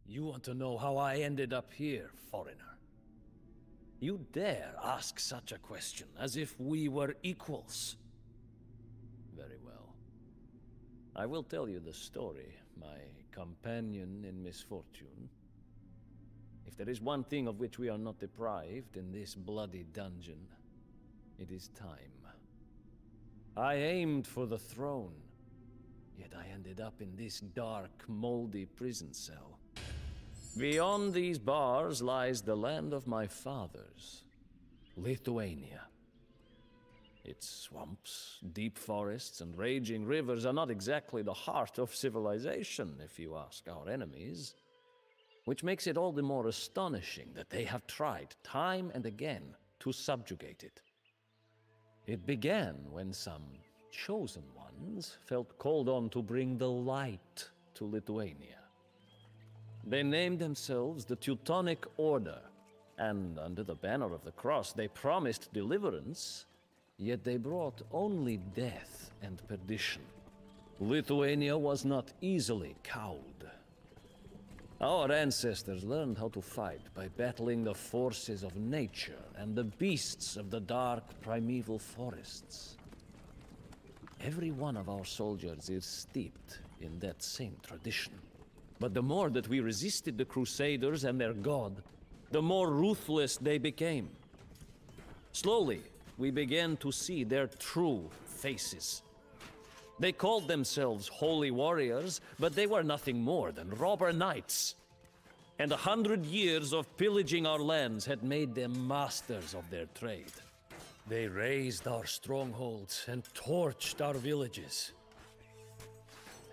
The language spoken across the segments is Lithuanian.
You want to know how I ended up here, foreigner? You dare ask such a question, as if we were equals. Very well. I will tell you the story, my companion in misfortune. If there is one thing of which we are not deprived in this bloody dungeon, it is time. I aimed for the throne, yet I ended up in this dark, moldy prison cell. Beyond these bars lies the land of my fathers, Lithuania. Its swamps, deep forests, and raging rivers are not exactly the heart of civilization, if you ask our enemies. Which makes it all the more astonishing that they have tried time and again to subjugate it. It began when some chosen ones felt called on to bring the light to Lithuania. They named themselves the Teutonic Order, and under the banner of the cross they promised deliverance, yet they brought only death and perdition. Lithuania was not easily cowed. Our ancestors learned how to fight by battling the forces of nature and the beasts of the dark primeval forests. Every one of our soldiers is steeped in that same tradition. But the more that we resisted the Crusaders and their god, the more ruthless they became. Slowly, we began to see their true faces. They called themselves holy warriors, but they were nothing more than robber knights. And 100 years of pillaging our lands had made them masters of their trade. They razed our strongholds and torched our villages.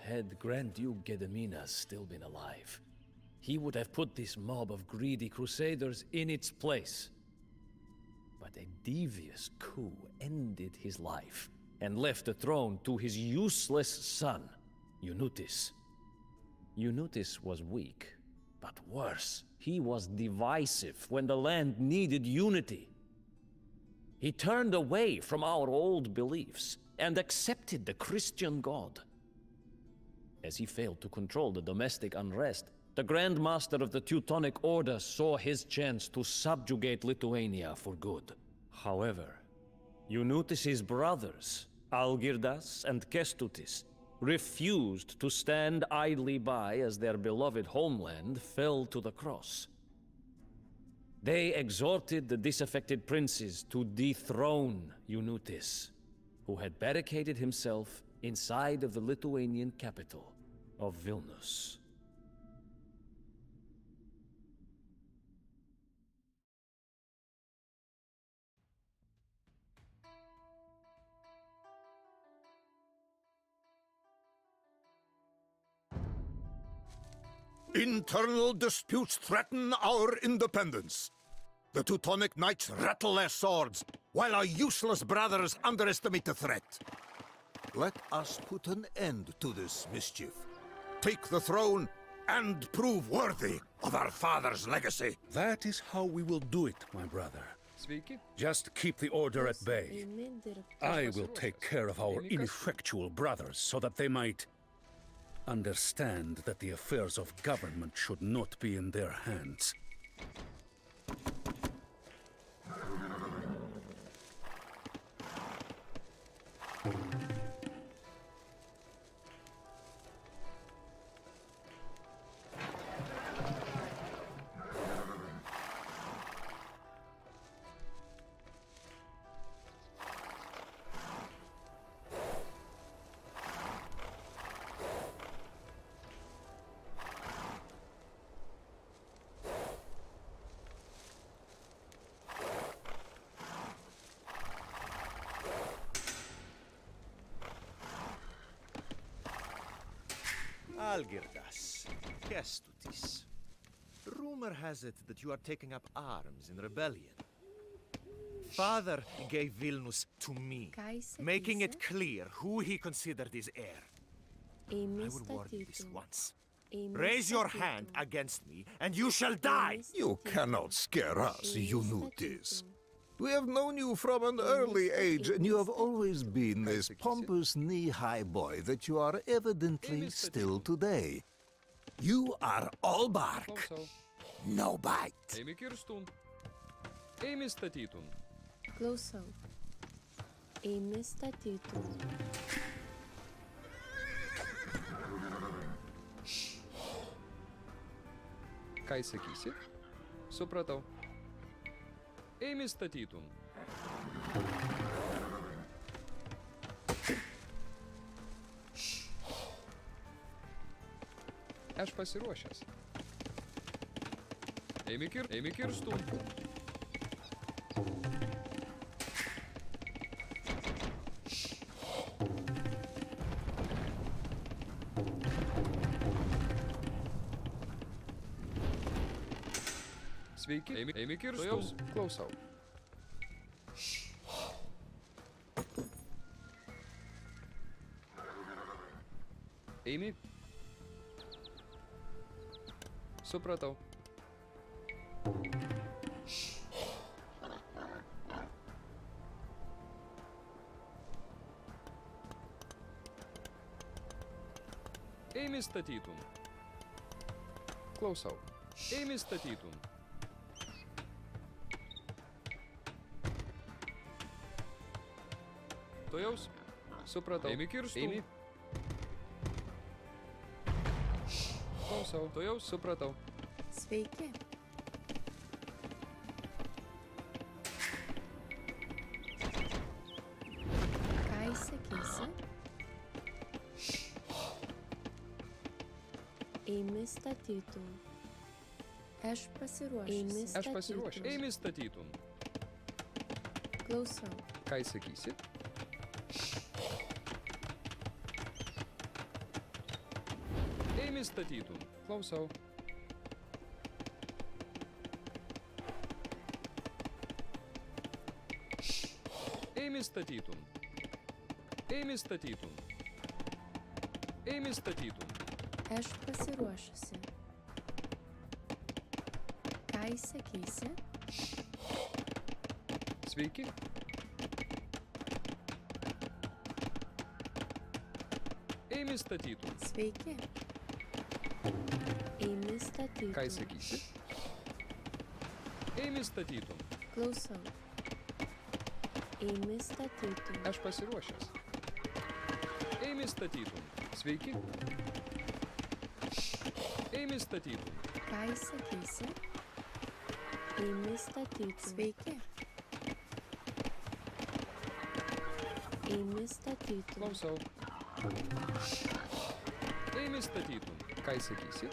Had Grand Duke Gediminas still been alive, he would have put this mob of greedy crusaders in its place. But a devious coup ended his life and left the throne to his useless son, Kestutis. Kestutis was weak, but worse, he was divisive when the land needed unity. He turned away from our old beliefs and accepted the Christian God. As he failed to control the domestic unrest, the Grand Master of the Teutonic Order saw his chance to subjugate Lithuania for good. However, Kestutis' brothers, Algirdas and Kestutis, refused to stand idly by as their beloved homeland fell to the cross. They exhorted the disaffected princes to dethrone Kestutis, who had barricaded himself inside of the Lithuanian capital of Vilnius. Internal disputes threaten our independence. The Teutonic Knights rattle their swords, while our useless brothers underestimate the threat. Let us put an end to this mischief. Take the throne, and prove worthy of our father's legacy. That is how we will do it, my brother. Just keep the order at bay. I will take care of our ineffectual brothers so that they might understand that the affairs of government should not be in their hands. Algirdas, Kestutis. Rumor has it that you are taking up arms in rebellion. Father gave Vilnius to me, making it clear who he considered his heir. I will warn you this once. Raise your hand against me, and you shall die! You cannot scare us, Kestutis. We have known you from an early age, and you have always been this pompous knee-high boy that you are evidently still today. You are all bark, Klausau. no bite. Eimi kirstun. Eimi statytun. Klausau. Eimi statytun. Ką įsakysi? Supratau. Eimi statytun. Aš pasiruošęs. Eimi kirstum. Sveiki, eimi kirstum. Klausau. Eimi. Supratau. Eimi statytum. Klausau. Eimi statytum. Tuojaus. Supratau. Eimi kirstum. Eimi. Klausau. Tuojaus. Supratau. Sveiki. Ką įsakysi? Eimi statytum. Aš pasiruošęs. Aš pasiruošęs. Eimi statytum. Klausau. Ką įsakysi? Eimi statytum. Klausau. Eimi statytum. Eimi statytum. Eimi statytum. Aš pasiruošusi. Ką įsakysi? Sveiki. Eimi statytum. Sveiki. Eimi statytum. Ką įsakysi? Eimi statytum. Klausau. Eimi statytum. Aš pasiruošęs. Eimi statytum. Sveiki. Eimi statytum. Ką įsakysi? Eimi statytum. Sveiki. Eimi statytum. Klausau. Eimi statytum. Ką įsakysi?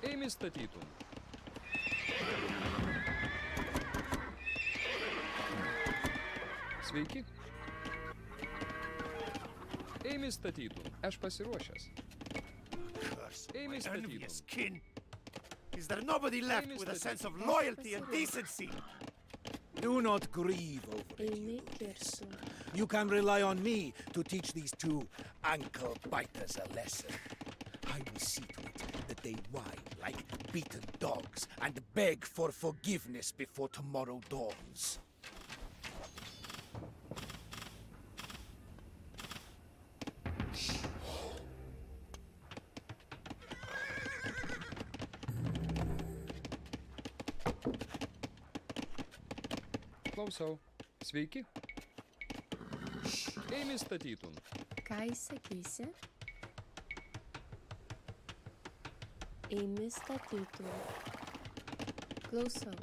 Eimi statytum. Sveiki. Eimi statytum. Aš pasiruošęs. Eimi Envious statytum. kin. Is there nobody left with a sense of loyalty and decency? Do not grieve over it, Eimi Algirdas. kirstum. You can rely on me to teach these two ankle biters a lesson. I will see to it that they whine like beaten dogs and beg for forgiveness before tomorrow dawns. Klausau. Sveiki. Eimi statytum. Ką įsakysi? Eimi statytum. Klausau.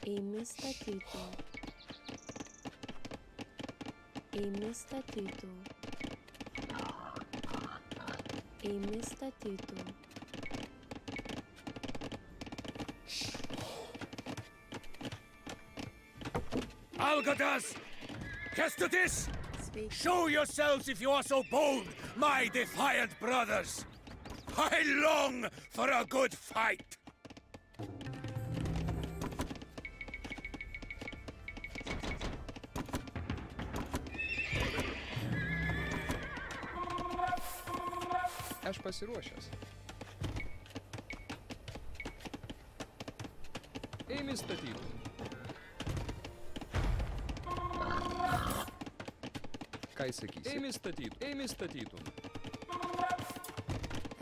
Eimi statytum. Eimi statytum. Eimi statytum. Algirdas! Kestutis! Sveiki. Show yourselves if you are so bold, my defiant brothers! I long for a good fight! Aš pasiruošęs. Eimi statytum. Ką įsakysi? Eimi statytum. Eimi statytum.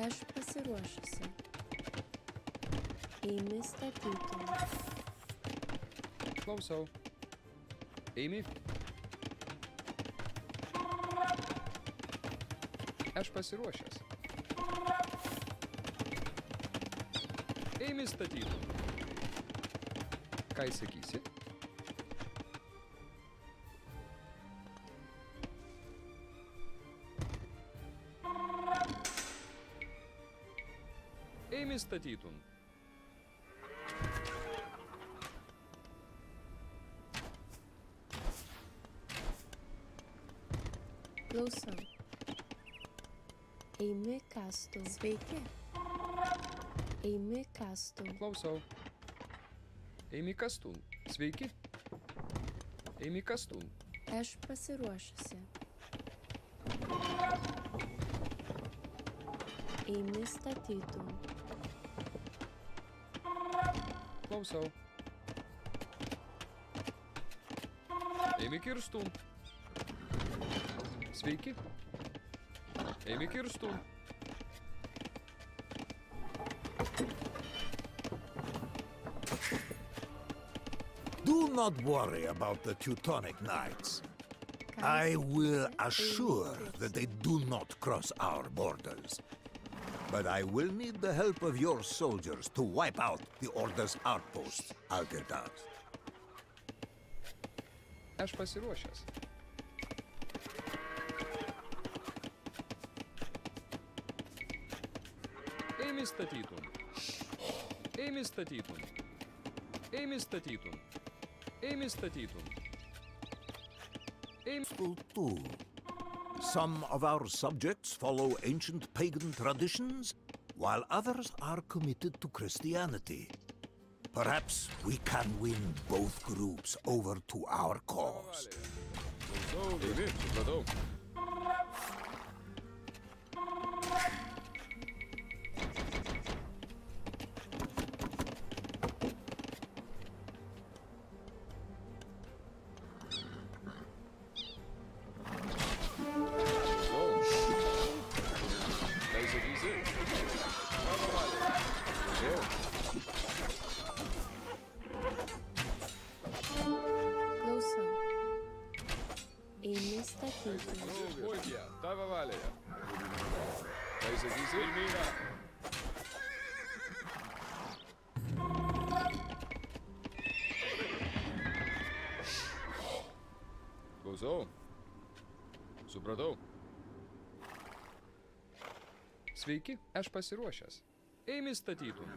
Aš pasiruošusi. Eimi statytum. Klausau. Eimi. Aš pasiruošęs. Eimi statytum. Ką įsakysi? Eimi statytum. Klausau. Eimi kastu. Sveiki. Eimi kastu. Klausau. Eimi kastun. Sveiki. Eimi kastun. Aš pasiruošusi. Eimi statytum. Klausau. Eimi kirstun. Sveiki. Eimi kirstun. Do not worry about the Teutonic Knights. I will assure that they do not cross our borders. But I will need the help of your soldiers to wipe out the Order's outposts, Algirdas. Aš pasiruošęs. Eimi statytum. Eimi statytum. Eimi statytum. Eimi statytum. Too. Some of our subjects follow ancient pagan traditions, while others are committed to Christianity. Perhaps we can win both groups over to our cause. Eimi, supratau. Klausau. Eimi statytum. Puikia, tavo valėje. Ką įsakysi? Vilmyra. Klausau. Supratau. Sveiki, aš pasiruošęs. Eimi statytum.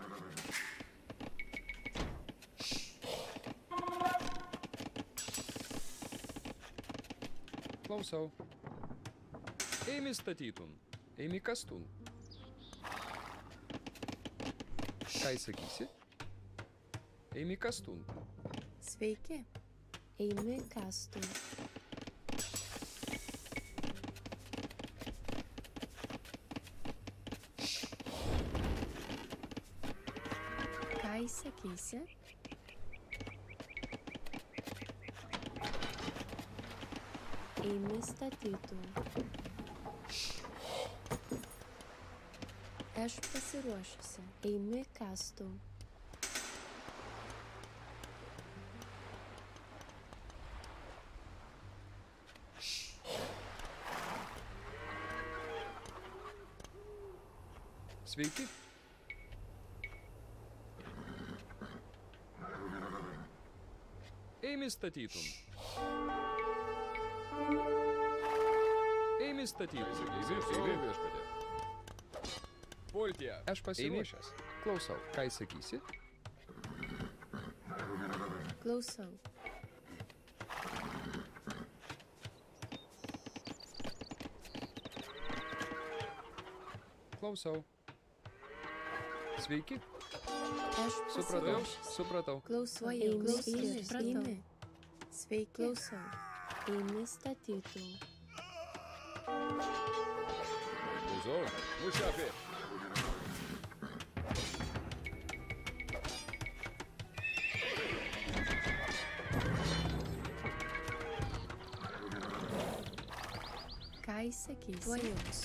Klausau. Eimi statytum. Eimi kastun. Ką įsakysi? Eimi kastun. Sveiki. Eimi kastu. Ką įsakysi? Eimi statytum. Aš pasiruošusi. Eimi kastu. Sveiki. Eimi statytum. Eimi statytum. Eimi viešpatė. Pultie. Aš pasiruošęs. Klausau. Ką įsakysi? Klausau. Klausau. Sveiki. Aš Supratau. pasiruošusi. Supratau. Klausau. Eimi. Sveiki. Klausau. Eimi statytum. Klausau. sakysi? Tuojaus.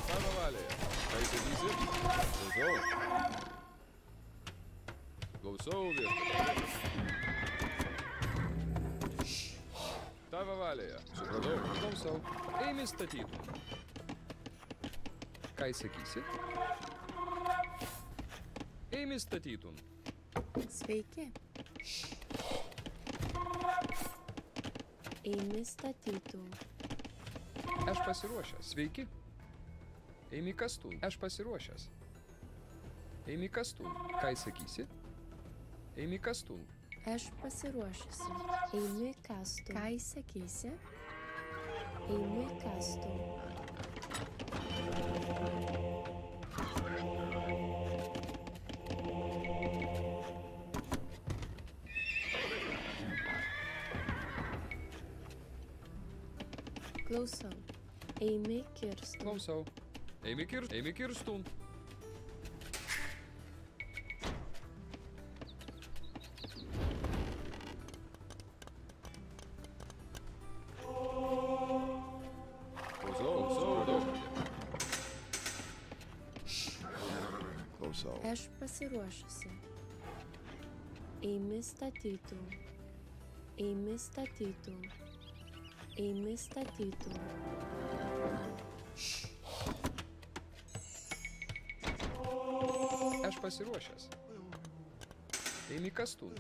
Tavo valioje. Ką sakysi? Klausau. Klausau viešpatie. Tavo valioje. Supratau. Klausau. Eimi statytum. Ką sakysi? Eimi statytum. Sveiki. Eimi statytum. Aš pasiruošęs. Sveiki. Eimi kastun. Aš pasiruošęs. Eimi kastun. Ką sakysi? Eimi kastun. Aš pasiruošusi. Eimi kastum. Ką sakysi? Eimi kastum. Klausau. Eimi kirstum. Klausau. Eimi kirstun. Klausau. Aš pasiruošusi. Eimi statytum. Eimi statytum. Eimi statytum. Aš pasiruošęs. Eimi kastun.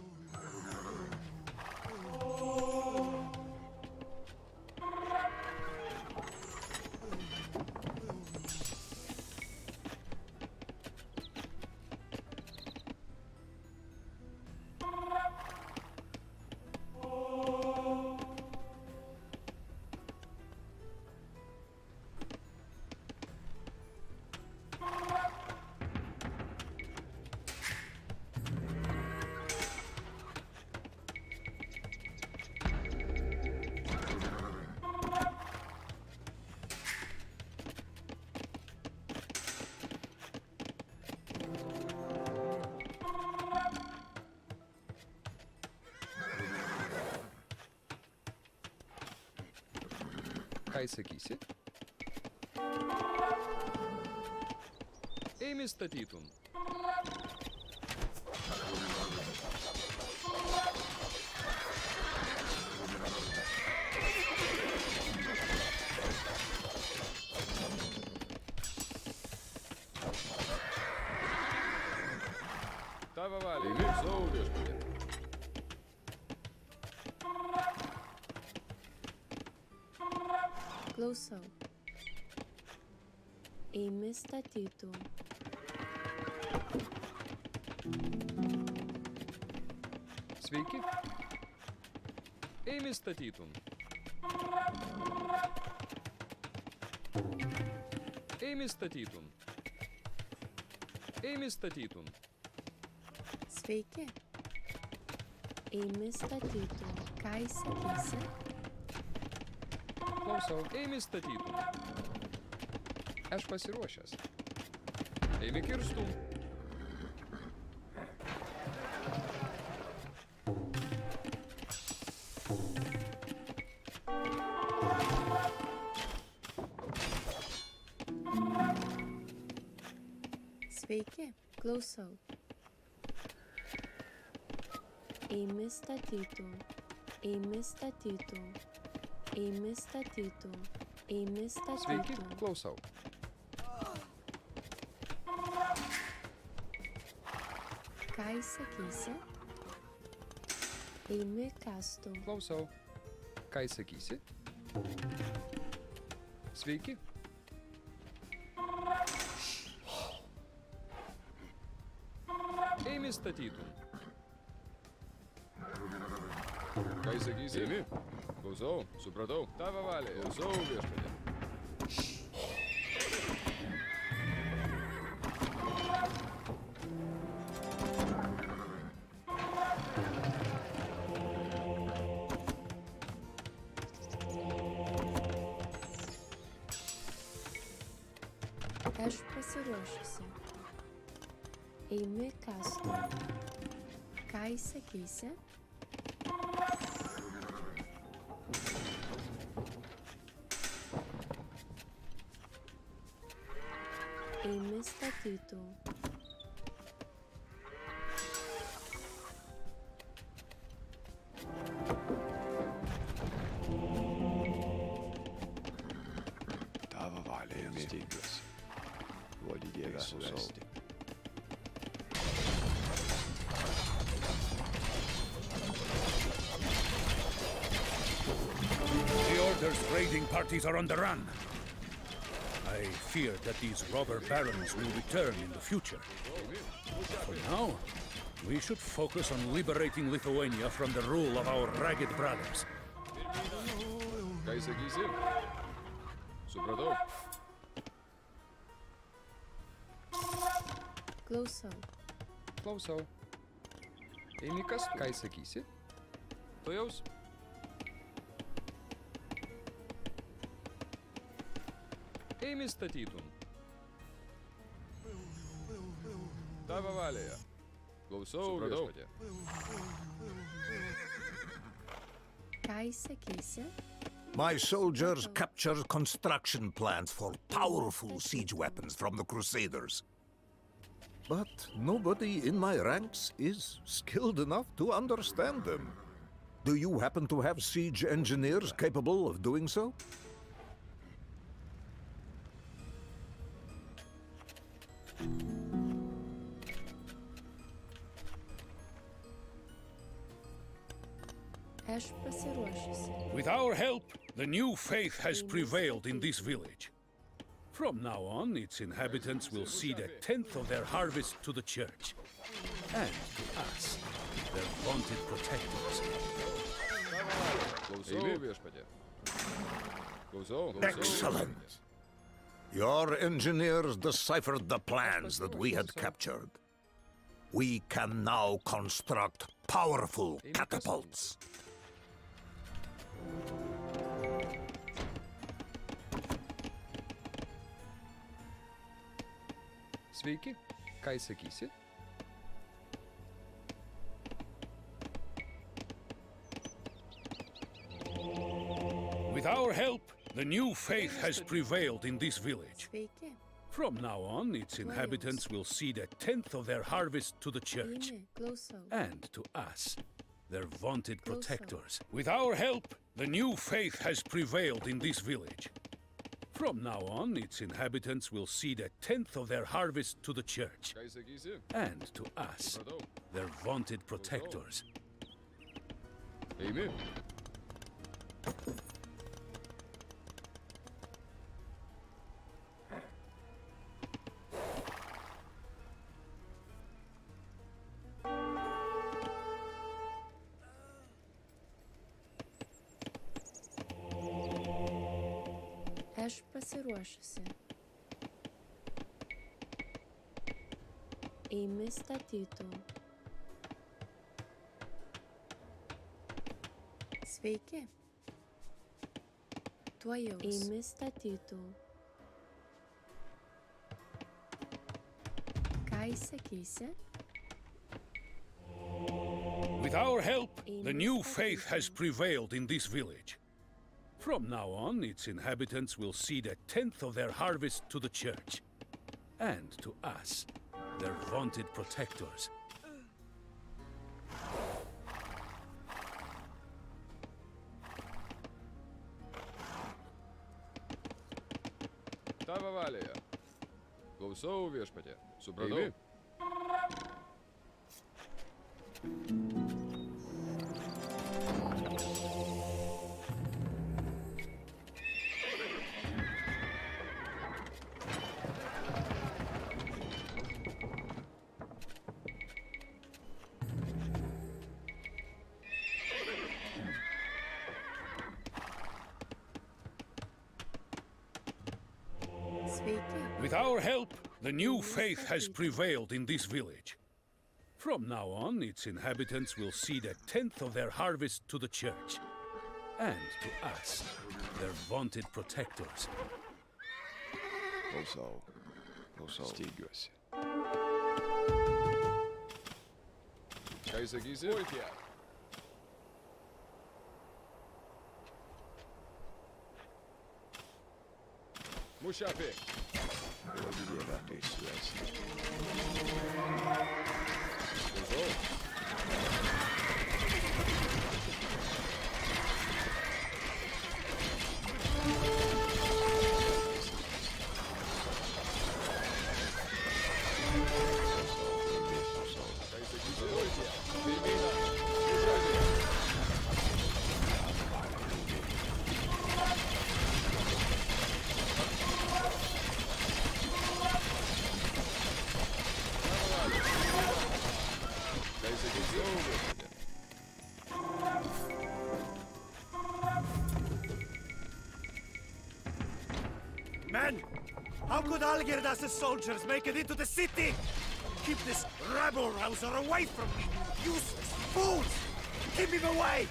Ką sakysi? Eimi statytum. Tavo valioje. Klausau viešpatie. Klausau. Eimi statytum. Sveiki. Eimi statytum. Eimi statytum. Eimi statytum. Sveiki. Eimi statytum. Ką sakysi? Klausau. Eimi statytum. Aš pasiruošęs. Eimi kirstum. Sveiki. Klausau. Eimi statytum. Eimi statytum. Eimi statytum. Eimi statytum. Sveiki. Klausau. Ką sakysi? Eimi kastum. Klausau. Ką sakysi? Sveiki. Eimi statytum. Ką sakysi? Eimi. Klausau. Supratau. Tavo valioje. Klausau viešpatie. Aš pasiruošusi. Eimi kastum. Ką sakysi? Ėmė statytų. Tavo valia jam stygiuosi. Duodi Dieve suvesti. The Order's raiding parties are on the run. I fear that these robber barons will return in the future. For now, we should focus on liberating Lithuania from the rule of our ragged brothers. Ką jis sakysi? Supratau. Klausau. Klausau. Eimi kas? Ką jis sakysi? Tuojaus? Eimi statytum. Tavo valioje. Klausau, viešpatie. Ką jis sakysi? My soldiers captured construction plants for powerful siege weapons from the Crusaders. But nobody in my ranks is skilled enough to understand them. Do you happen to have siege engineers capable of doing so? Aš pasiruošusi. With our help, the new faith has prevailed in this village. From now on, its inhabitants will cede 1/10 of their harvest to the church. And to us, their vaunted protectors. Klausau, viešpatie. Klausau. Excellent. Your engineers deciphered the plans that we had captured. We can now construct powerful catapults. Sveiki. Ką jis sakysi? With our help, the new faith has prevailed in this village. Sveiki. From now on, its inhabitants will cede 1/10 of their harvest to the church. Eimi. Klausau. And to us, their vaunted protectors. With our help, the new faith has prevailed in this village. From now on, its inhabitants will cede 1/10 of their harvest to the church. Ką jis sakysi? And to us, their vaunted protectors. Eimi. Aš pasiruošusi. Ėmė statytų. Sveiki. Tuojaus. Ėmė statytų. Ką jis sakysi? With our help, the new faith has prevailed in this village. From now on, its inhabitants will cede 1/10 of their harvest to the church. And to us, their vaunted protectors. Tavo valioje. Klausau, viešpatie. Supratau. With our help, the new faith has prevailed in this village. From now on, its inhabitants will cede 1/10 of their harvest to the church. And to us, their vaunted protectors. Klausau. Klausau. Stygiuosi. Ką jis sakysi? Pultie. Mušapi. Dieve išleisti. Klausau. Men! How could Algirdas' soldiers make it into the city? Keep this rabble-rouser away from me, you useless fools! Keep him away!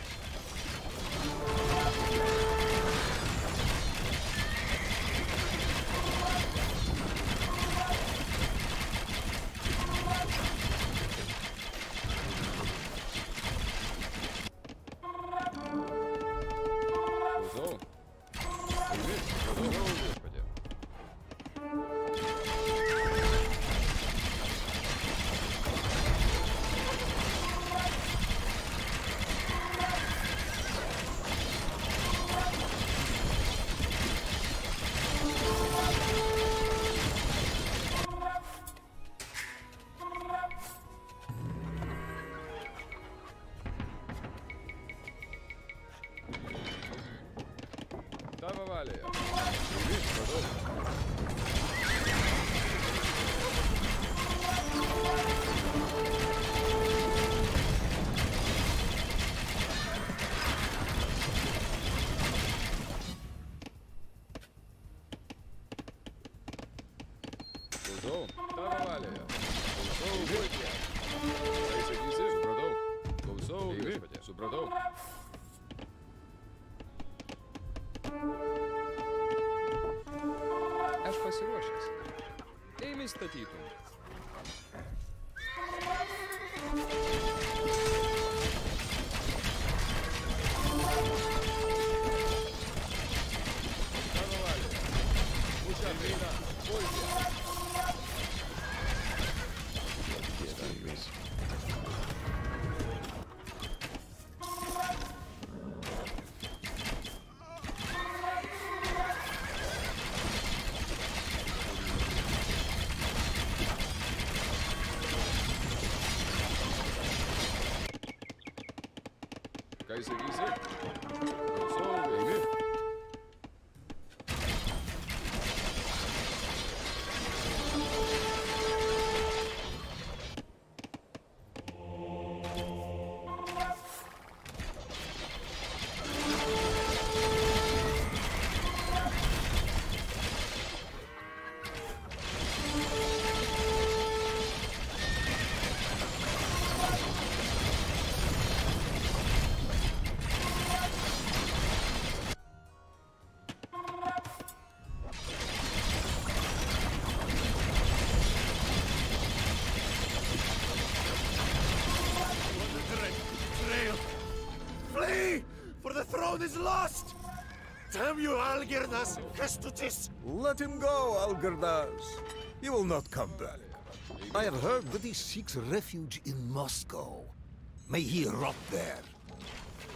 Supratau. Aš pasiruošęs. Eimi statytum. Ką jis sakysi? Klausau, eimi. Is lost! Damn you, Algirdas! Kestutis! Let him go, Algirdas. He will not come back. I have heard that he seeks refuge in Moscow. May he rot there.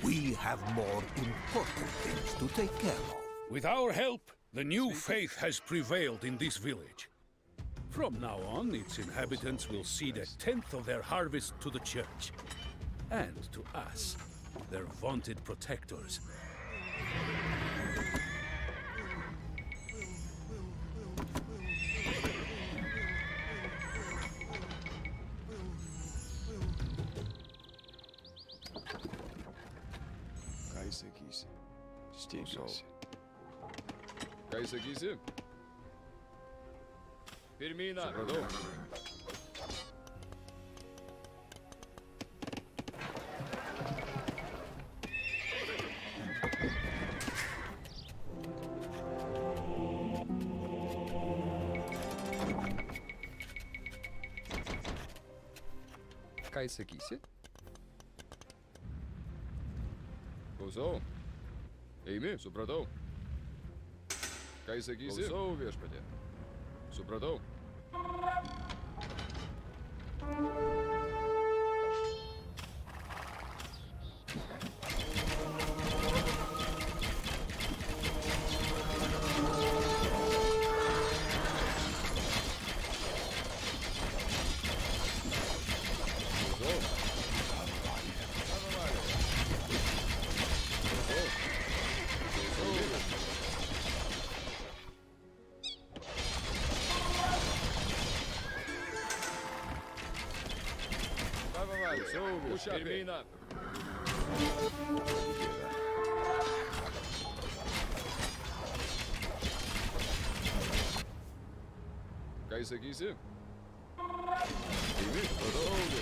We have more important things to take care of. With our help, the new faith has prevailed in this village. From now on, its inhabitants will cede 1/10 of their harvest to the church. And to us, their vaunted protectors. Ką jis sakysi? Steigiuosi. Ką jis sakysi? Pirmyną. Supratau. Ką jis sakysi? Klausau. Eimi, supratau. Ką jis sakysi? Klausau, viešpatie. Subradou. Termina. Kaysa giysi. Değil mi? O da oldu.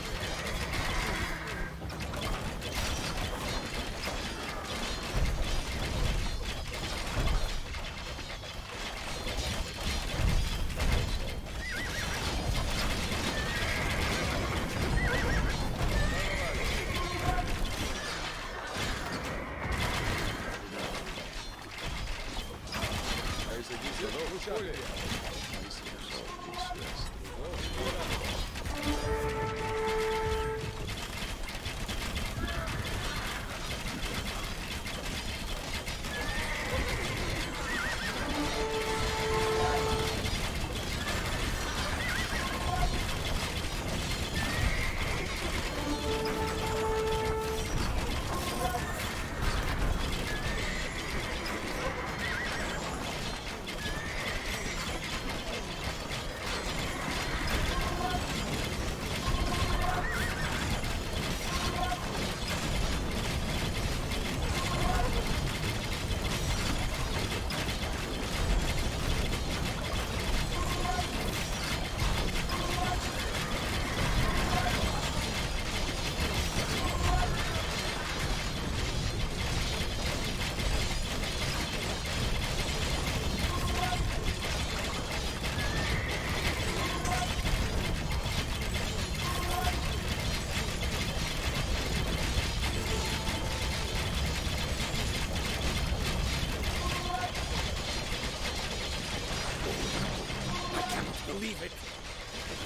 Believe it!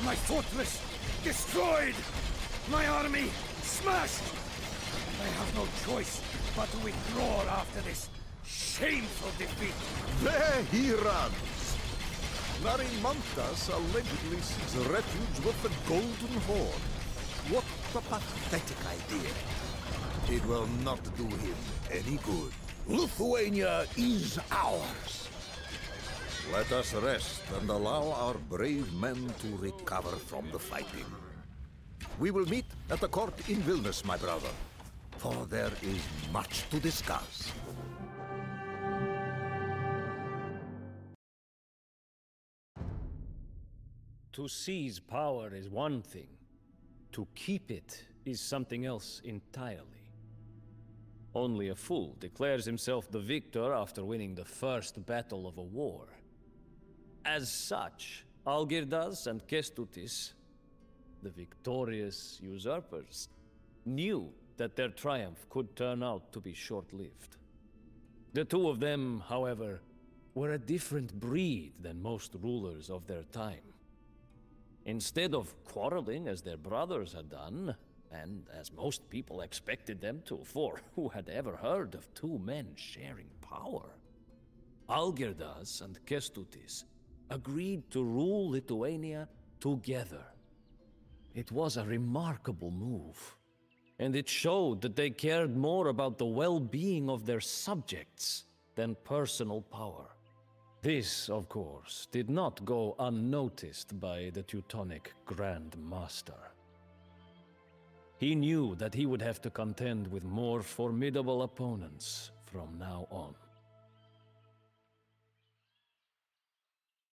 My fortress destroyed! My army smashed! I have no choice but to withdraw after this shameful defeat. There he runs! Narimantas allegedly seeks refuge with the Golden Horde. What a pathetic idea. It will not do him any good. Lithuania is ours. Let us rest and allow our brave men to recover from the fighting. We will meet at the court in Vilnius, my brother, for there is much to discuss. To seize power is one thing. To keep it is something else entirely. Only a fool declares himself the victor after winning the first battle of a war. As such, Algirdas and Kestutis, the victorious usurpers, knew that their triumph could turn out to be short-lived. The two of them, however, were a different breed than most rulers of their time. Instead of quarreling as their brothers had done, and as most people expected them to, for who had ever heard of two men sharing power? Algirdas and Kestutis agreed to rule Lithuania together. It was a remarkable move, and it showed that they cared more about the well-being of their subjects than personal power. This, of course, did not go unnoticed by the Teutonic Grand Master. He knew that he would have to contend with more formidable opponents from now on.